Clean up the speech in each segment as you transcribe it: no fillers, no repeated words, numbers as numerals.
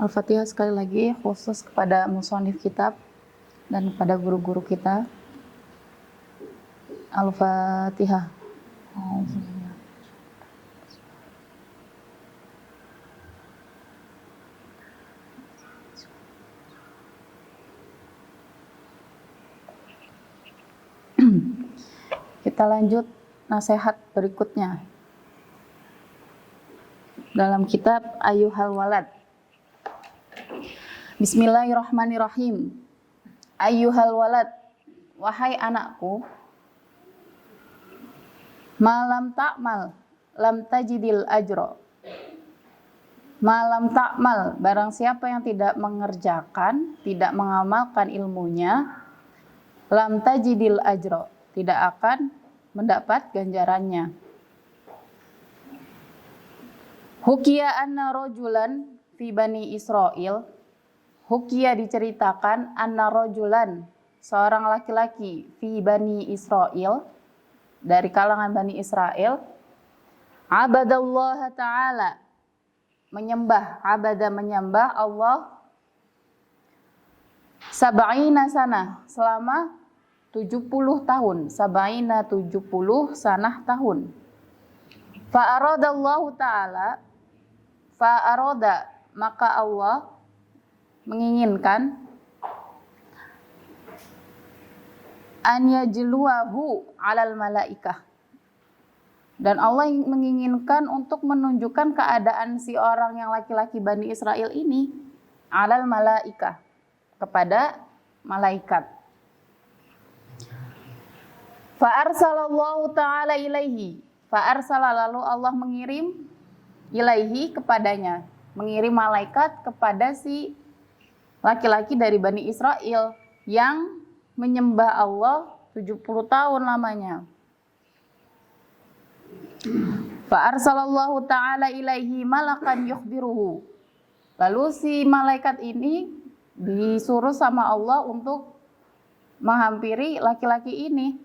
Al-Fatihah sekali lagi khusus kepada musonif kitab dan kepada guru-guru kita. Al-Fatihah. Kita lanjut nasihat berikutnya dalam kitab Ayyuhal Walad. Bismillahirrahmanirrahim. Ayyuhal walad, wahai anakku, malam ta'mal lam tajidil ajro. Malam ta'mal, barang siapa yang tidak mengerjakan, tidak mengamalkan ilmunya, lam tajidil ajro, tidak akan mendapat ganjarannya. Hukiya anna rojulan fi bani Israel. Hukiya diceritakan anna rojulan, seorang laki-laki, fi bani Israel, dari kalangan Bani Israel, abadallaha ta'ala, menyembah Allah, sab'ina sana, selama 70 tahun, sab'ina 70 sanah tahun. Fa'aradallahu ta'ala, fa'arada, maka Allah menginginkan an yajluwahu alal malaikah, dan Allah menginginkan untuk menunjukkan keadaan si orang yang laki-laki Bani Israel ini alal malaikah, kepada malaikat. Fa arsalallahu ta'ala ilaihi, fa arsala, lalu Allah mengirim ilaihi, kepadanya, mengirim malaikat kepada si laki-laki dari Bani Israel yang menyembah Allah 70 tahun lamanya. Fa arsalallahu ta'ala ilaihi malakan yukhbiruhu, lalu si malaikat ini disuruh sama Allah untuk menghampiri laki-laki ini,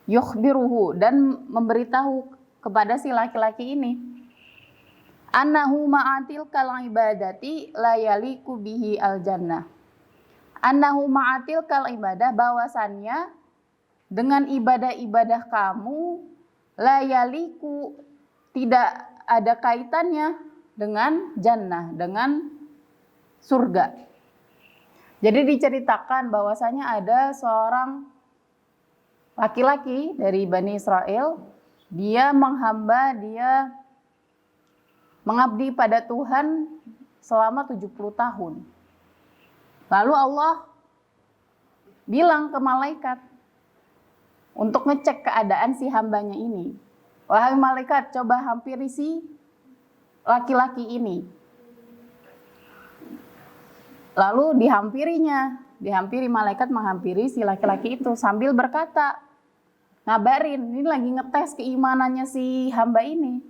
yukhbiruhu, dan memberitahu kepada si laki-laki ini, annahu ma'atil kal ibadati la yaliku bihi al jannah. Annahu ma'atil kal ibadah, bahwasannya dengan ibadah-ibadah kamu, la yaliku, tidak ada kaitannya dengan jannah, dengan surga. Jadi diceritakan bahwasanya ada seorang laki-laki dari Bani Israel, dia menghamba, dia mengabdi pada Tuhan selama 70 tahun. Lalu Allah bilang ke malaikat untuk ngecek keadaan si hambanya ini. Wahai malaikat, coba hampiri si laki-laki ini. Lalu dihampiri malaikat, menghampiri si laki-laki itu sambil berkata, ngabarin, ini lagi ngetes keimanannya si hamba ini.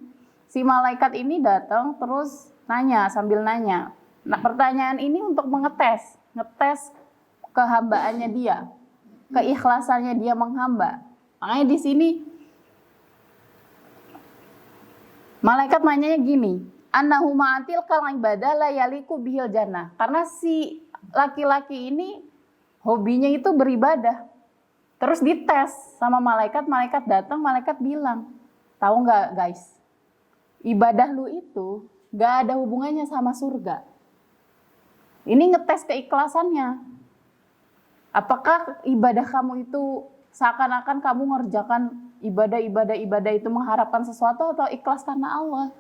Si malaikat ini datang terus nanya, sambil nanya. Nah, pertanyaan ini untuk ngetes kehambaannya dia, keikhlasannya dia menghamba. Makanya di sini malaikat nanyanya gini, annahu ma'atil kal ibadah la yaliku bihil jannah. Karena si laki-laki ini hobinya itu beribadah. Terus dites sama malaikat datang, malaikat bilang, tahu nggak guys, ibadah lu itu gak ada hubungannya sama surga. Ini ngetes keikhlasannya. Apakah ibadah kamu itu seakan-akan kamu ngerjakan ibadah itu mengharapkan sesuatu, atau ikhlas karena Allah?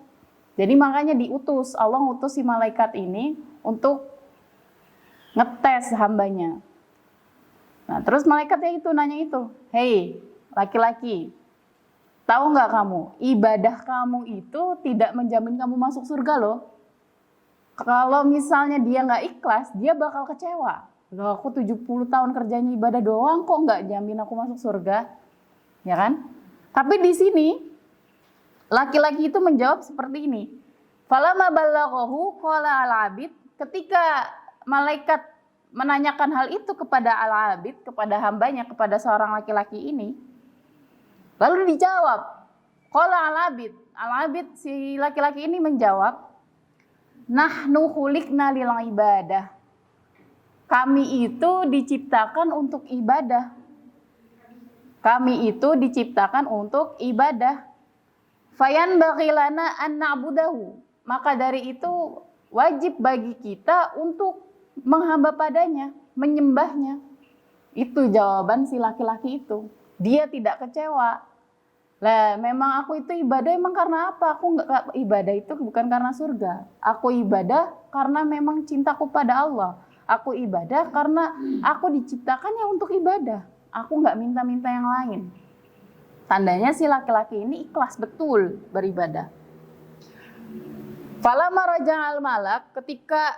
Jadi makanya Allah ngutus si malaikat ini untuk ngetes hambanya. Nah, terus malaikatnya itu nanya itu, hei laki-laki, tahu nggak kamu, ibadah kamu itu tidak menjamin kamu masuk surga loh. Kalau misalnya dia nggak ikhlas, dia bakal kecewa. Loh, aku 70 tahun kerjanya ibadah doang, kok nggak jamin aku masuk surga? Ya kan? Tapi di sini, laki-laki itu menjawab seperti ini. Falamma ballaghahu qala al-abid, ketika malaikat menanyakan hal itu kepada al-abid, kepada hambanya, kepada seorang laki-laki ini, lalu dijawab, qala al-abid si laki-laki ini menjawab, Nahnu khuliqna lil ibadah. Kami itu diciptakan untuk ibadah. Kami itu diciptakan untuk ibadah. Fayanbaghi lana an na'budahu. Maka dari itu wajib bagi kita untuk menghamba padanya, menyembahnya. Itu jawaban si laki-laki itu. Dia tidak kecewa. Lah, memang aku itu ibadah emang karena apa? Aku enggak, ibadah itu bukan karena surga. Aku ibadah karena memang cintaku pada Allah. Aku ibadah karena aku diciptakannya untuk ibadah. Aku enggak minta-minta yang lain. Tandanya si laki-laki ini ikhlas betul beribadah. Falamma raja'al malak, ketika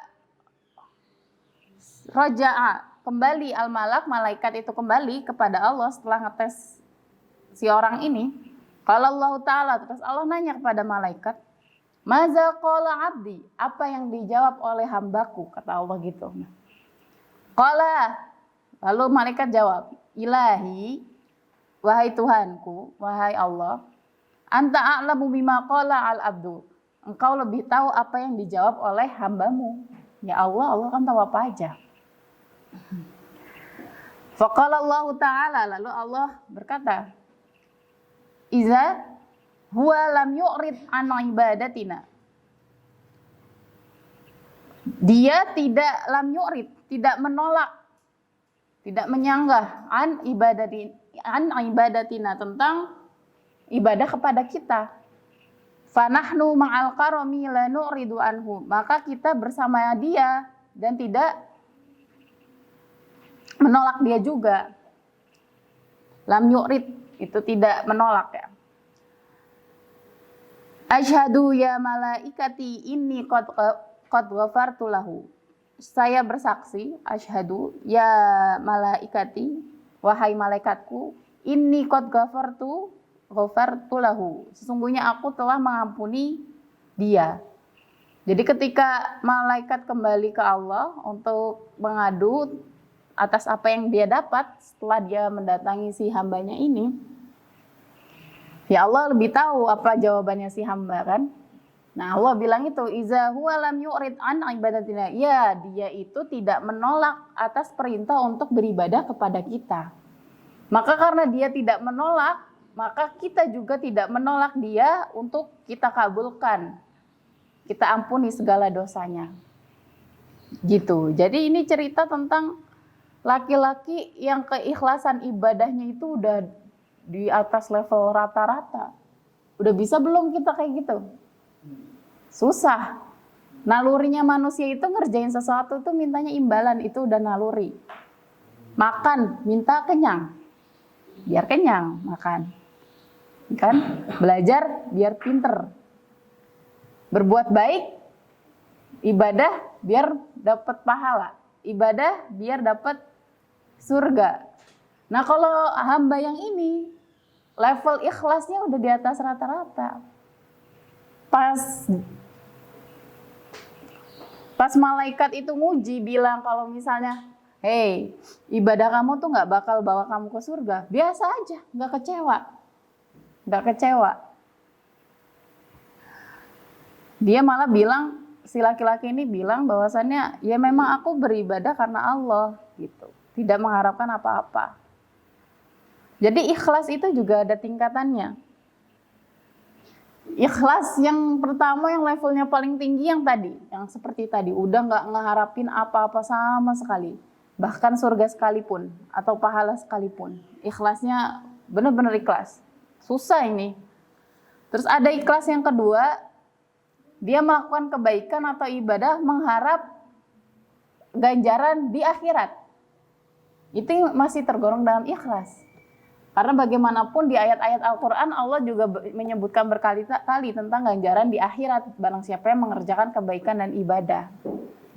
raja'a, kembali al-malak, malaikat itu kembali kepada Allah setelah ngetes si orang ini. Kalau Allah Ta'ala, terus Allah nanya kepada malaikat, maza qala abdi, apa yang dijawab oleh hambaku, kata Allah gitu. Qala, lalu malaikat jawab, ilahi, wahai Tuhanku, wahai Allah, anta a'lamu bima qala al-abdu, engkau lebih tahu apa yang dijawab oleh hambamu. Ya Allah, Allah kan tahu apa aja. Faqala Allah Ta'ala, lalu Allah berkata, iza huwa lam yu'rid an ibadatina. Dia tidak lam yu'rid, tidak menolak, tidak menyanggah an ibadatina, tentang ibadah kepada kita. Fanahnu ma'al karami la nu'ridu anhu. Maka kita bersama dia dan tidak menolak dia juga. Lam yu'rid itu tidak menolak ya. Asyhadu ya malaikati inni qad ghafartu lahu. Saya bersaksi, asyhadu ya malaikati, wahai malaikatku, inni qad ghafartu lahu. Sesungguhnya aku telah mengampuni dia. Jadi ketika malaikat kembali ke Allah untuk mengadu atas apa yang dia dapat setelah dia mendatangi si hambanya ini, ya Allah lebih tahu apa jawabannya si hamba kan. Nah Allah bilang itu, iza huwa lam yu'rid an ibadatina. Ya, dia itu tidak menolak atas perintah untuk beribadah kepada kita. Maka karena dia tidak menolak, maka kita juga tidak menolak dia untuk kita kabulkan, kita ampuni segala dosanya. Gitu. Jadi ini cerita tentang laki-laki yang keikhlasan ibadahnya itu udah di atas level rata-rata. Udah bisa belum kita kayak gitu? Susah. Nalurinya manusia itu ngerjain sesuatu tuh mintanya imbalan, itu udah naluri. Makan, minta kenyang. Biar kenyang, makan. Kan? Belajar biar pinter. Berbuat baik, ibadah biar dapat pahala. Ibadah biar dapat surga. Nah kalau hamba yang ini level ikhlasnya udah di atas rata-rata. Pas malaikat itu nguji bilang kalau misalnya, hey, ibadah kamu tuh nggak bakal bawa kamu ke surga, biasa aja, nggak kecewa. Dia malah bilang, si laki-laki ini bilang bahwasannya ya memang aku beribadah karena Allah gitu. Tidak mengharapkan apa-apa. Jadi ikhlas itu juga ada tingkatannya. Ikhlas yang pertama, yang levelnya paling tinggi yang tadi, yang seperti tadi, udah nggak ngeharapin apa-apa sama sekali, bahkan surga sekalipun atau pahala sekalipun. Ikhlasnya benar-benar ikhlas. Susah ini. Terus ada ikhlas yang kedua, dia melakukan kebaikan atau ibadah mengharap ganjaran di akhirat. Itu masih tergolong dalam ikhlas. Karena bagaimanapun di ayat-ayat Al-Quran Allah juga menyebutkan berkali-kali tentang ganjaran di akhirat barang siapa yang mengerjakan kebaikan dan ibadah.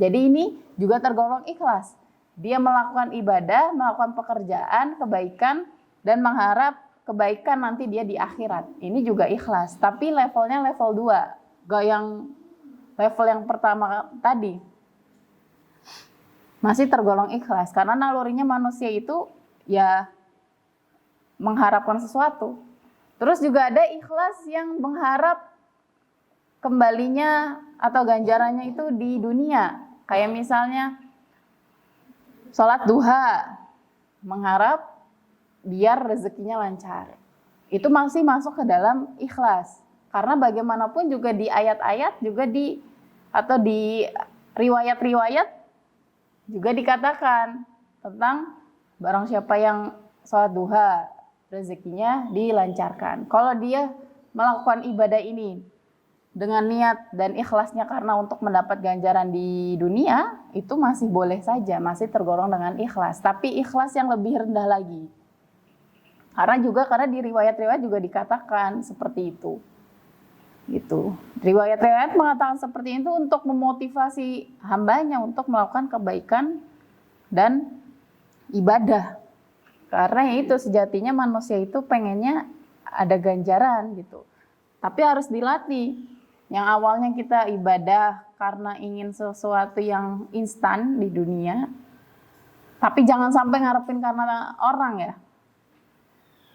Jadi ini juga tergolong ikhlas. Dia melakukan ibadah, melakukan pekerjaan, kebaikan, dan mengharap kebaikan nanti dia di akhirat. Ini juga ikhlas. Tapi levelnya level 2. Gak yang level yang pertama tadi. Masih tergolong ikhlas. Karena nalurinya manusia itu ya mengharapkan sesuatu. Terus juga ada ikhlas yang mengharap kembalinya atau ganjarannya itu di dunia. Kayak misalnya sholat duha, mengharap biar rezekinya lancar. Itu masih masuk ke dalam ikhlas. Karena bagaimanapun juga di ayat-ayat juga atau di riwayat-riwayat juga dikatakan tentang barang siapa yang sholat duha, rezekinya dilancarkan. Kalau dia melakukan ibadah ini dengan niat dan ikhlasnya karena untuk mendapat ganjaran di dunia, itu masih boleh saja, masih tergolong dengan ikhlas. Tapi ikhlas yang lebih rendah lagi. Karena di riwayat-riwayat juga dikatakan seperti itu. Gitu. Riwayat-riwayat mengatakan seperti itu untuk memotivasi hambanya untuk melakukan kebaikan dan ibadah. Karena itu sejatinya manusia itu pengennya ada ganjaran gitu. Tapi harus dilatih. Yang awalnya kita ibadah karena ingin sesuatu yang instan di dunia, tapi jangan sampai ngarepin karena orang ya.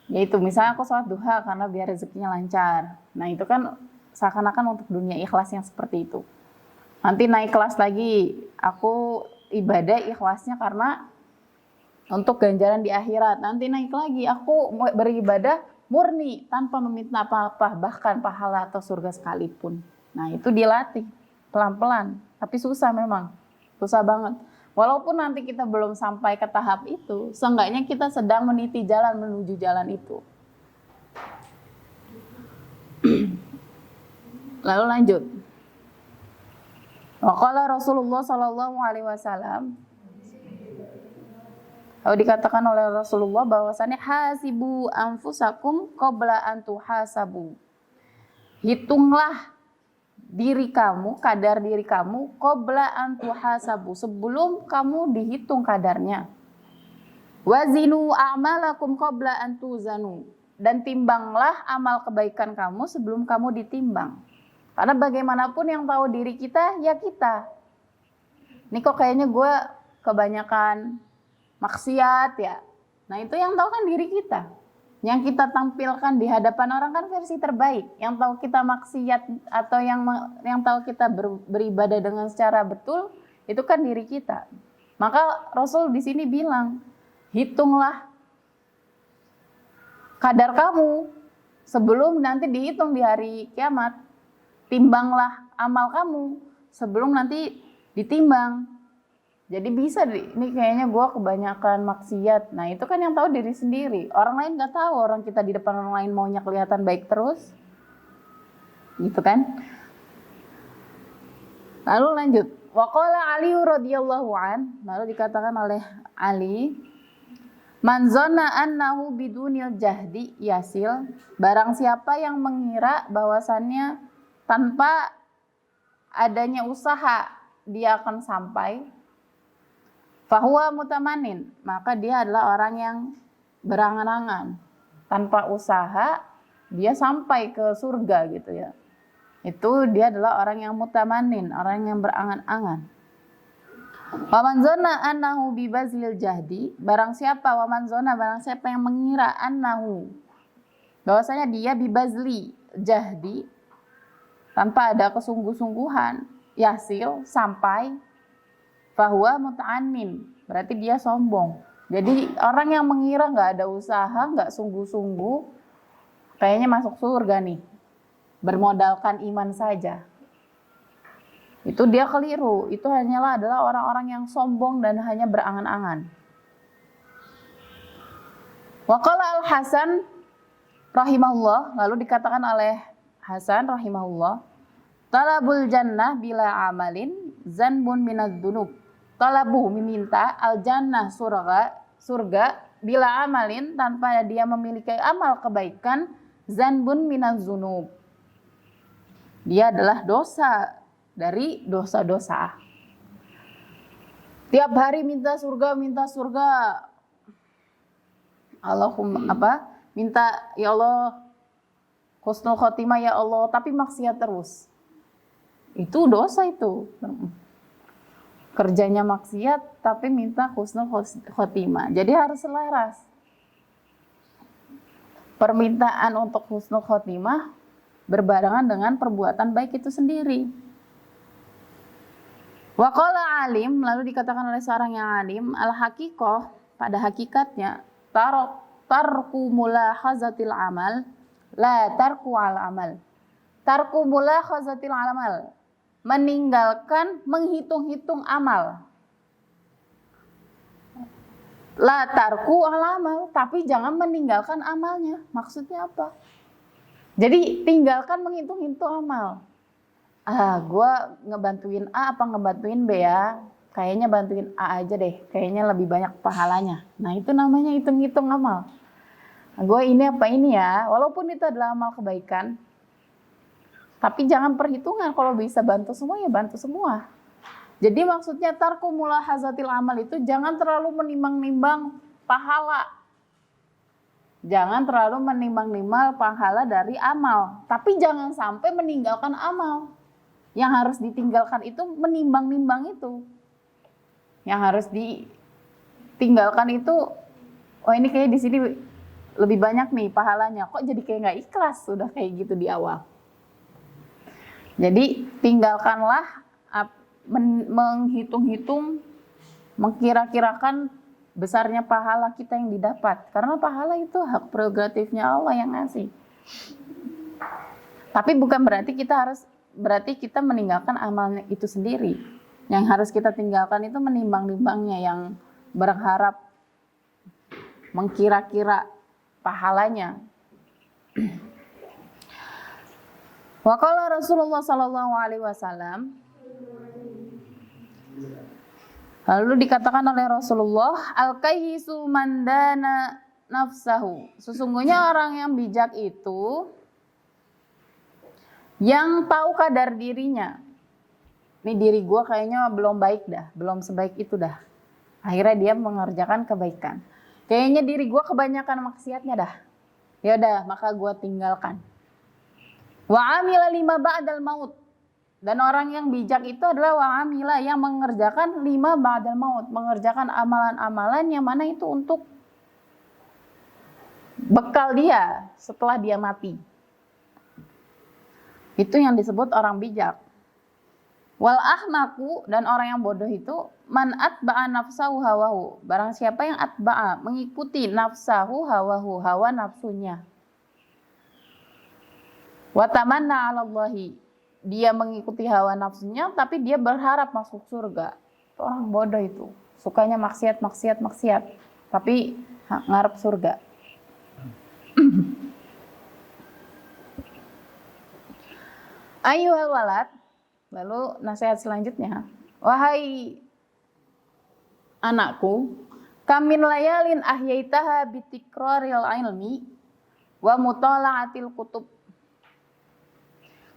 Yaitu misalnya aku sholat duha karena biar rezekinya lancar. Nah itu kan seakan-akan untuk dunia, ikhlas yang seperti itu. Nanti naik kelas lagi, aku ibadah ikhlasnya karena untuk ganjaran di akhirat. Nanti naik lagi, aku beribadah murni tanpa meminta apa-apa, bahkan pahala atau surga sekalipun. Nah itu dilatih pelan-pelan, tapi susah memang, susah banget. Walaupun nanti kita belum sampai ke tahap itu, seenggaknya kita sedang meniti jalan menuju jalan itu. Lalu lanjut. Waqala Rasulullah sallallahu alaihi wasallam, kalau dikatakan oleh Rasulullah bahwasannya hasibu anfusakum qabla an tuhasabu. Hitunglah diri kamu, kadar diri kamu qabla an tuhasabu, sebelum kamu dihitung kadarnya. Wazinu a'malakum qabla an tuzanu, dan timbanglah amal kebaikan kamu sebelum kamu ditimbang. Karena bagaimanapun yang tahu diri kita ya kita. Ini kok kayaknya gue kebanyakan maksiat ya. Nah itu yang tahu kan diri kita. Yang kita tampilkan di hadapan orang kan versi terbaik. Yang tahu kita maksiat atau yang tahu kita beribadah dengan secara betul itu kan diri kita. Maka Rasul di sini bilang, hitunglah kadar kamu sebelum nanti dihitung di hari kiamat. Timbanglah amal kamu sebelum nanti ditimbang. Jadi bisa, ini kayaknya gue kebanyakan maksiat. Nah itu kan yang tahu diri sendiri. Orang lain gak tahu, orang kita di depan orang lain maunya kelihatan baik terus. Gitu kan. Lalu lanjut. Waqala Ali radhiyallahu an, lalu dikatakan oleh Ali, man zonna annahu bidunil jahdi yasil, barang siapa yang mengira bahwasannya tanpa adanya usaha dia akan sampai, fahuwa mutamanin, maka dia adalah orang yang berangan-angan. Tanpa usaha dia sampai ke surga gitu ya. Itu dia adalah orang yang mutamanin, orang yang berangan-angan. Waman zona annahu bibazlil jahdi, barang siapa yang mengira annahu, bahwasanya dia bibazli jahdi, tanpa ada kesungguh-sungguhan, yasil, sampai, fahuwa muta'annin, berarti dia sombong. Jadi orang yang mengira gak ada usaha, gak sungguh-sungguh, kayaknya masuk surga nih, bermodalkan iman saja. Itu dia keliru. Itu hanyalah adalah orang-orang yang sombong dan hanya berangan-angan. Waqala Al-Hasan rahimahullah, lalu dikatakan oleh Hasan rahimahullah, talabul jannah bila amalin zanbun minadz dzunub. Talabu meminta al-jannah surga bila amalin tanpa dia memiliki amal kebaikan, zanbun minadz dzunub. Dia adalah dosa dari dosa-dosa. Tiap hari minta surga. Allahumma minta ya Allah husnul khotimah ya Allah, tapi maksiat terus. Itu dosa itu. Kerjanya maksiat tapi minta husnul khotimah. Jadi harus selaras. Permintaan untuk husnul khotimah berbarengan dengan perbuatan baik itu sendiri. Wa qala alim, lalu dikatakan oleh seorang yang alim, al-haqiqah, pada hakikatnya tarku mulahazatil amal la tarku al amal. Tarku mulahazatil amal, meninggalkan menghitung-hitung amal. La tarku al amal, tapi jangan meninggalkan amalnya. Maksudnya apa? Jadi tinggalkan menghitung-hitung amal. Gue ngebantuin A apa ngebantuin B ya? Kayaknya bantuin A aja deh, kayaknya lebih banyak pahalanya. Nah itu namanya hitung-hitung amal. Gue ini apa ini ya, walaupun itu adalah amal kebaikan. Tapi jangan perhitungan, kalau bisa bantu semua ya bantu semua. Jadi maksudnya tarku mulahazatil amal itu jangan terlalu menimbang-nimbang pahala. Jangan terlalu menimbang-nimbang pahala dari amal. Tapi jangan sampai meninggalkan amal. Yang harus ditinggalkan itu menimbang-nimbang itu. Yang harus ditinggalkan itu, oh ini kayak di sini lebih banyak nih pahalanya. Kok jadi kayak nggak ikhlas sudah kayak gitu di awal. Jadi tinggalkanlah menghitung-hitung, mengkira-kirakan besarnya pahala kita yang didapat. Karena pahala itu hak prerogatifnya Allah yang ngasih. Tapi bukan berarti kita meninggalkan amalnya itu sendiri. Yang harus kita tinggalkan itu menimbang-nimbangnya, yang berharap mengkira-kira pahalanya. Wa qala Rasulullah sallallahu alaihi wasallam, lalu dikatakan oleh Rasulullah, al-kayyisu man dana nafsahu. Sesungguhnya orang yang bijak itu yang tahu kadar dirinya. Ini diri gue kayaknya belum baik dah, belum sebaik itu dah. Akhirnya dia mengerjakan kebaikan. Kayaknya diri gue kebanyakan maksiatnya dah. Ya udah, maka gue tinggalkan. Wa amila lima ba'dal maut. Dan orang yang bijak itu adalah wa amila, yang mengerjakan lima ba'dal maut, mengerjakan amalan-amalan yang mana itu untuk bekal dia setelah dia mati. Itu yang disebut orang bijak. Wal ahmaku, dan orang yang bodoh itu man atba'a nafsahu hawahu. Barang siapa yang atba'a, mengikuti nafsahu hawahu, hawa nafsunya. Wa tamanna 'ala Allahi, dia mengikuti hawa nafsunya tapi dia berharap masuk surga. Itu orang bodoh itu. Sukanya maksiat, tapi ngarep surga. Ayyuhal walad, lalu nasihat selanjutnya, wahai anakku, kamin layalin ahyaitaha bitikraril ilmi wa mutala'atil kutub.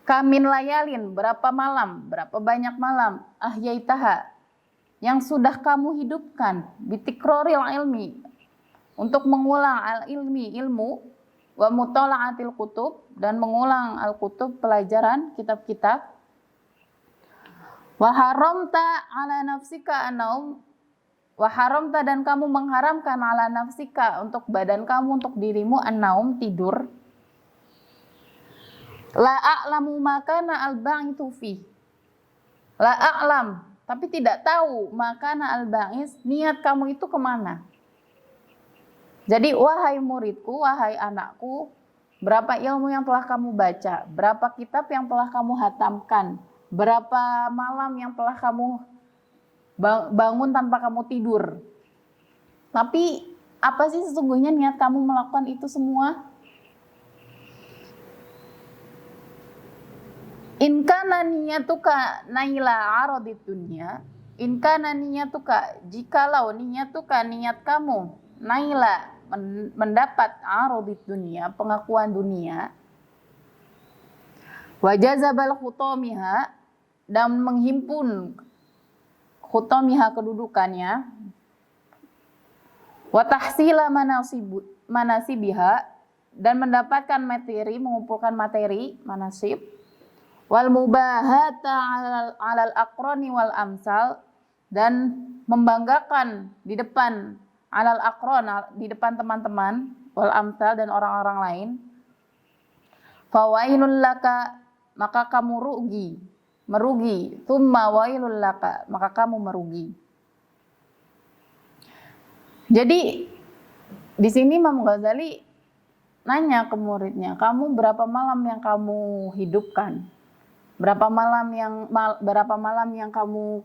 Kamin layalin, berapa banyak malam, ahyaitaha, yang sudah kamu hidupkan, bitikraril ilmi, untuk mengulang ilmu, wa mutala'atil kutub, dan mengulang al-kutub, pelajaran kitab-kitab. Wa haramta ala nafsika an-naum, wa haramta, dan kamu mengharamkan ala nafsika, untuk badan kamu, untuk dirimu, an-naum, tidur. La a'lamu makana al-ba'itu fi. La a'lam, tapi tidak tahu makana al-ba'is, niat kamu itu kemana. Jadi wahai muridku, wahai anakku, berapa ilmu yang telah kamu baca, berapa kitab yang telah kamu hatamkan, berapa malam yang telah kamu bangun tanpa kamu tidur. Tapi apa sih sesungguhnya niat kamu melakukan itu semua? In kana niyatuka naila aradid dunya, in kana niyatuka, jikalau niyatuka, niat kamu, naila, mendapat aradid dunia, pengakuan dunia, wajazabal khutamiha, dan menghimpun khutamiha, kedudukannya, wa tahsila manasibiha, dan mendapatkan materi, mengumpulkan materi, manasib, wal mubahata alal aqrani wal amsal, dan membanggakan di depan alal aqron, di depan teman-teman, wal amsal, dan orang-orang lain. fawailul laka, maka kamu merugi. Tsumma wailul laka, maka kamu merugi. Jadi di sini Imam Ghazali nanya ke muridnya, kamu berapa malam yang kamu hidupkan? Berapa malam yang kamu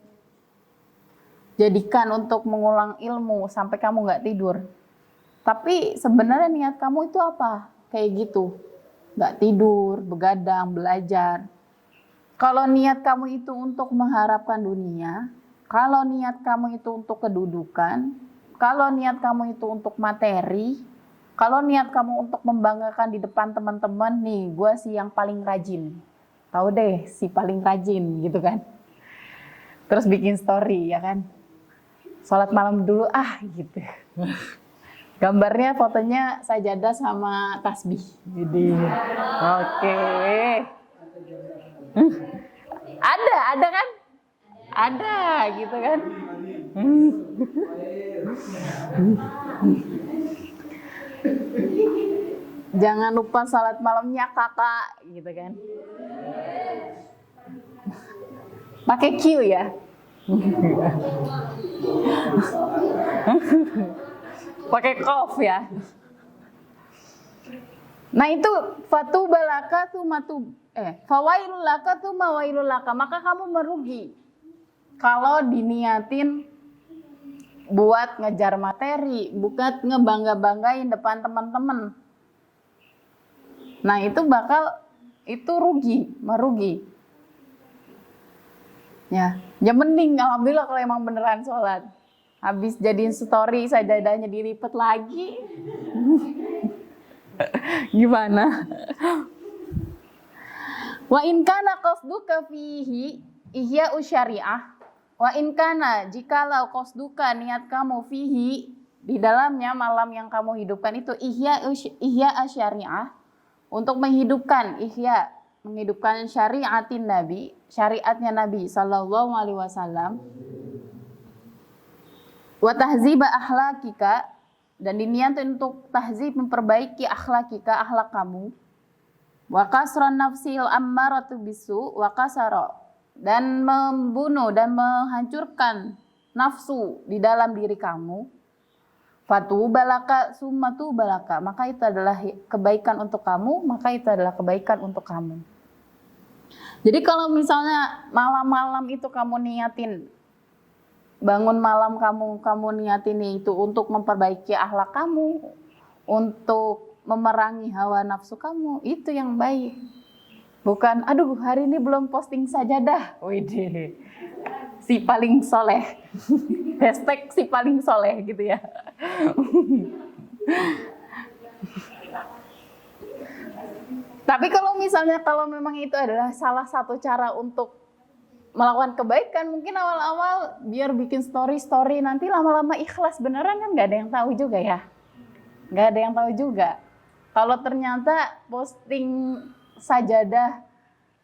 jadikan untuk mengulang ilmu sampai kamu nggak tidur? Tapi sebenarnya niat kamu itu apa? Kayak gitu, nggak tidur, begadang, belajar. Kalau niat kamu itu untuk mengharapkan dunia, kalau niat kamu itu untuk kedudukan, kalau niat kamu itu untuk materi, kalau niat kamu untuk membanggakan di depan teman-teman, nih gue sih yang paling rajin. Tahu deh si paling rajin gitu kan. Terus bikin story ya kan. Sholat malam dulu gitu. Gambarnya fotonya sajadah sama tasbih. Jadi oke. Ada kan? Ada gitu kan. Jangan lupa salat malamnya kakak gitu kan. Pakai Q ya. Pakai qaf ya. Nah itu fatubalaka fawailul laka tsumma wailul laka, maka kamu merugi kalau diniatin buat ngejar materi, bukan ngebangga-banggain depan teman-teman. Nah itu merugi. Ya mending alhamdulillah kalau emang beneran sholat. Habis jadiin story sajadahnya dilipet lagi. Gimana? Wa in kana qasduka fihi ihya syariah. Wa in kana, jikalau qasduka niat kamu fihi di dalamnya malam yang kamu hidupkan itu ihya syariah, untuk menghidupkan syariatin Nabi, syariatnya Nabi sallallahu alaihi wasallam. Wa tahziba akhlakika, dan diniatkan untuk tahzib, memperbaiki akhlakika, akhlak kamu. Wa kasran nafsil ammaratu bisu wa kasara, dan membunuh dan menghancurkan nafsu di dalam diri kamu. Fatubalaka summatu balaka, maka itu adalah kebaikan untuk kamu, maka itu adalah kebaikan untuk kamu. Jadi kalau misalnya malam-malam itu kamu niatin, bangun malam kamu niatin itu untuk memperbaiki akhlak kamu, untuk memerangi hawa nafsu kamu, itu yang baik. Bukan, aduh hari ini belum posting sajadah, widih, si paling soleh, hashtag si paling soleh gitu ya. Tapi kalau memang itu adalah salah satu cara untuk melakukan kebaikan, mungkin awal-awal biar bikin story, nanti lama-lama ikhlas beneran kan nggak ada yang tahu juga ya. Nggak ada yang tahu juga. Kalau ternyata posting sajadah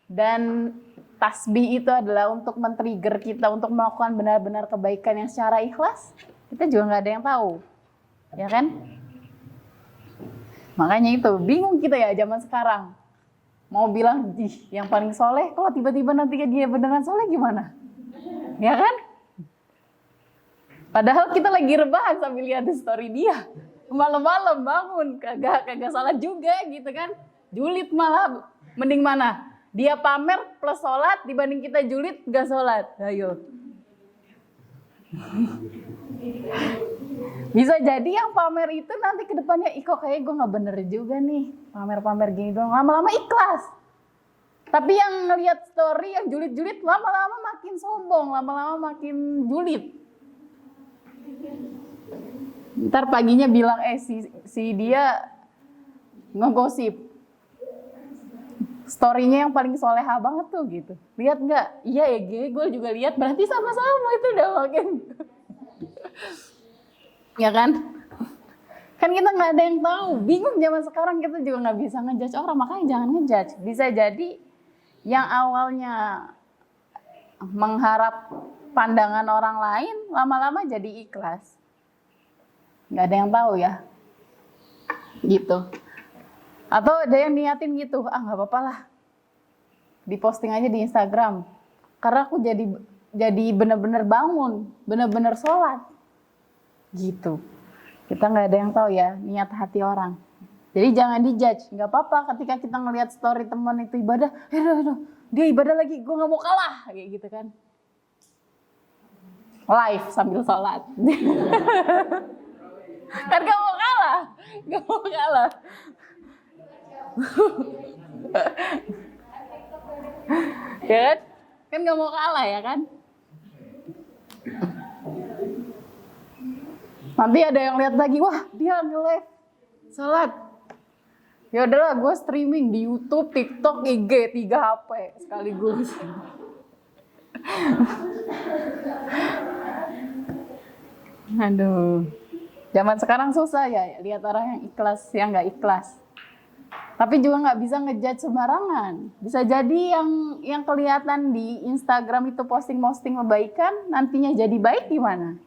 dan tasbih itu adalah untuk men-trigger kita untuk melakukan benar-benar kebaikan yang secara ikhlas, kita juga nggak ada yang tahu, ya kan? Makanya itu bingung kita ya zaman sekarang. Mau bilang yang paling soleh, kalau tiba-tiba nanti dia beneran soleh gimana? Ya kan? Padahal kita lagi rebahan sambil lihat story dia. Malam-malam bangun, kagak salat juga gitu kan. Julid malah, mending mana? Dia pamer plus sholat dibanding kita julid gak sholat. Ayo. Bisa jadi yang pamer itu nanti ke depannya, kok kayak gue gak bener juga nih. Pamer-pamer gini doang, lama-lama ikhlas. Tapi yang ngelihat story yang julid-julid, lama-lama makin sombong, lama-lama makin julid. Ntar paginya bilang, si dia ngegosip. Story-nya yang paling soleha banget tuh gitu. Lihat nggak? Iya ya, gue juga lihat. Berarti sama-sama itu udah makin. Ya kan? Kan kita nggak ada yang tahu. Bingung zaman sekarang, kita juga nggak bisa ngejudge orang. Makanya jangan ngejudge. Bisa jadi yang awalnya mengharap pandangan orang lain, lama-lama jadi ikhlas. Nggak ada yang tahu ya. Gitu. Atau ada yang niatin gitu, nggak apa-apa lah, diposting aja di Instagram. Karena aku jadi bener-bener bangun, bener-bener sholat. Gitu. Kita nggak ada yang tahu ya niat hati orang. Jadi jangan dijudge, nggak apa-apa ketika kita ngelihat story teman itu ibadah, dia ibadah lagi, gue nggak mau kalah, kayak gitu kan. Live sambil sholat. Kan gak mau kalah. Ya kan gak mau kalah ya kan. Nanti ada yang lihat lagi, wah dia nge-live sholat. Ya udahlah, gue streaming di YouTube, TikTok, IG, 3 HP sekaligus. Aduh, zaman sekarang susah ya lihat orang yang ikhlas, yang nggak ikhlas. Tapi juga nggak bisa ngejudge sembarangan. Bisa jadi yang kelihatan di Instagram itu posting kebaikan, nantinya jadi baik gimana?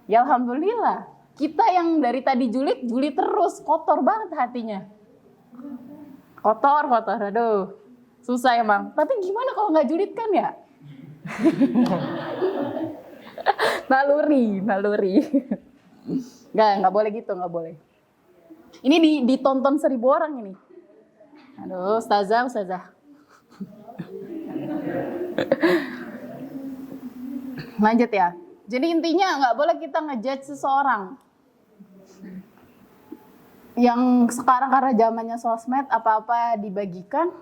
Ya alhamdulillah. Kita yang dari tadi julid terus, kotor banget hatinya. Kotor, aduh. Susah emang. Tapi gimana kalau nggak julid kan ya? Naluri. Nggak boleh gitu, nggak boleh. Ini ditonton 1000 orang ini. Aduh, ustazah. Lanjut ya. Jadi intinya nggak boleh kita ngejudge seseorang. Yang sekarang karena zamannya sosmed, apa-apa dibagikan.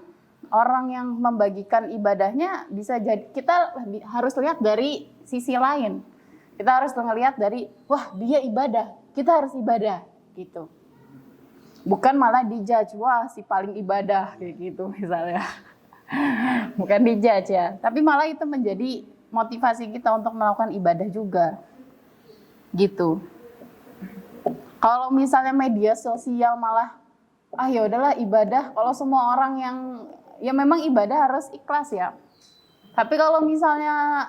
Orang yang membagikan ibadahnya bisa jadi, kita harus lihat dari sisi lain. Kita harus ngelihat dari, wah dia ibadah, kita harus ibadah gitu. Bukan malah dijudge, wah si paling ibadah kayak gitu misalnya. Bukan dijudge ya, tapi malah itu menjadi motivasi kita untuk melakukan ibadah juga. Gitu. Kalau misalnya media sosial malah, ya udahlah ibadah, kalau semua orang yang ya memang ibadah harus ikhlas ya. Tapi kalau misalnya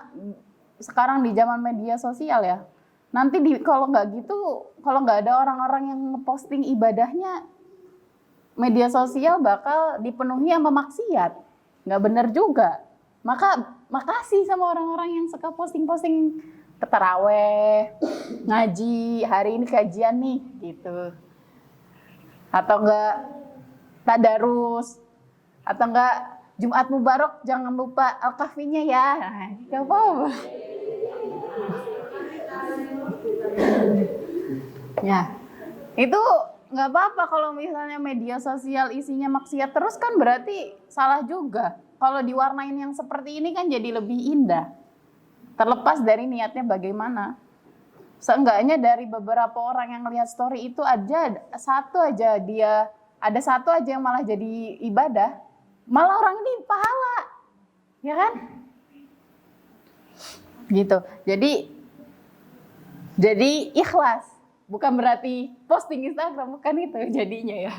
sekarang di zaman media sosial ya, nanti kalau nggak gitu, kalau nggak ada orang-orang yang ngeposting ibadahnya, media sosial bakal dipenuhi sama maksiat. Nggak bener juga. Maka makasih sama orang-orang yang suka posting-posting taraweh, ngaji, hari ini kajian nih, gitu. Atau enggak tadarus, atau enggak Jumat Mubarak, jangan lupa Al-Kahfinya ya. Gak apa-apa. Ya, itu nggak apa-apa kalau misalnya media sosial isinya maksiat terus, kan berarti salah juga. Kalau diwarnain yang seperti ini kan jadi lebih indah. Terlepas dari niatnya bagaimana. Seenggaknya dari beberapa orang yang lihat story itu ada satu aja yang malah jadi ibadah. Malah orang ini pahala. Ya kan? Gitu. Jadi ikhlas. Bukan berarti posting Instagram, bukan itu jadinya ya.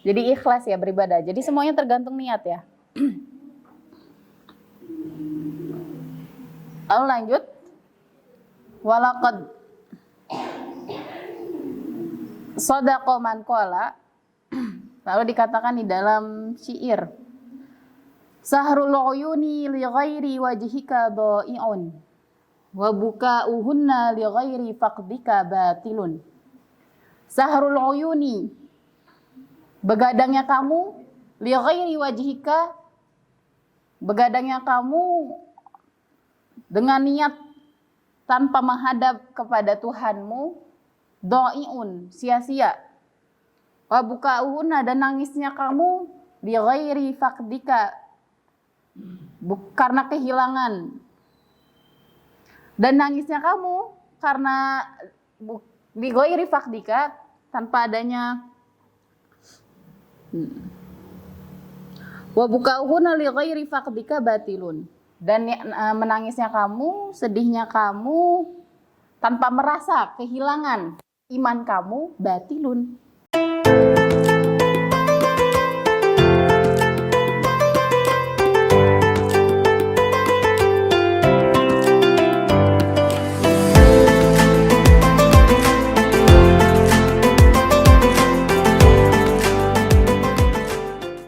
Jadi ikhlas ya beribadah. Jadi semuanya tergantung niat ya. Lalu lanjut. Walaqad shadaqa man qala. Lalu dikatakan di dalam syair, Sahrul uyuni li ghairi wajhika dha'i'un wa buka'uhunna li ghairi faqdika batilun. Sahrul uyuni, begadangnya kamu, li ghairi wajhika, begadangnya kamu dengan niat tanpa menghadap kepada Tuhanmu, dha'i'un, sia-sia. Wa buka'uhunna, dan nangisnya kamu, li ghairi faqdika, karena kehilangan. Dan nangisnya kamu karena li ghairi faqdika, tanpa adanya. Wa buka'uhunna li ghairi faqdika batilun. Dan menangisnya kamu, sedihnya kamu tanpa merasa kehilangan iman kamu, batilun,